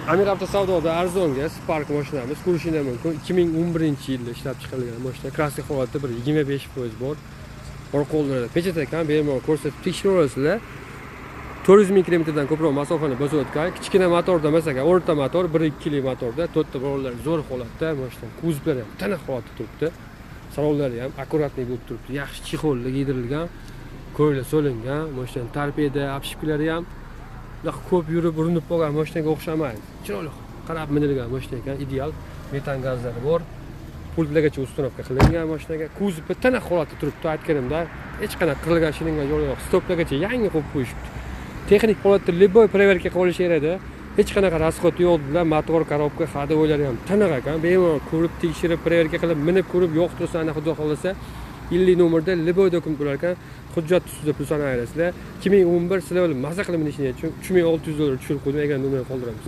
Amir Avtosavdoda arzonga Spark mashinamiz ko'rishingiz mumkin. 2011-yilda ishlab chiqarilgan mashina. Klassik holatda bir 25% bor. Orqalarda pechat ekan, bemalol ko'rsatib tekshiravasizlar. 400 ming kilometrdan ko'proq masofani bosib o'tgan. Kichkina motorda, masalan, o'rta motor 1.2 li motorda, to'rtta bolalar zo'r holatda mashina. Kuzlari ham tiniq holatda turibdi. Salonlari ham akkuratli bo'lib turibdi. Yaxshi chexolga kiydirilgan, ko'yla solingan. Mashinaning torpeda, obshipkalari ham ko'p yurib urinib bo'lgan mashinaga o'xshamaydi. Chiroyli qarab minilgan mashina ekan, ideal. Metan gazlari bor. Pultlargacha uстановка qilingan mashinaga. Kuzovi tiniq holatda turibdi, aytganimda. Hech qanaqa qirilgan shilingan yo'li yo'q. Stoplargacha yangi qo'yib qo'yishibdi. Texnik holatda liboy проверка qilish kerak edi. Hech qanaqa rasxod yo'q bilan motor, korobka, ходовойлari ham tiniq ekan. Bemalol ko'rib, tekshirib, проверка qilib, minib ko'rib, yo'q tursa, ana xudo xolasa 50 nomerda liboy dokument bo'lar ekan. Hujjat ustida pul sanaylasizlar. 2011 sizlar bilan maza qilib minishinglar uchun $3600 tushirib qo'ydim, ekan nomerni qoldiramiz.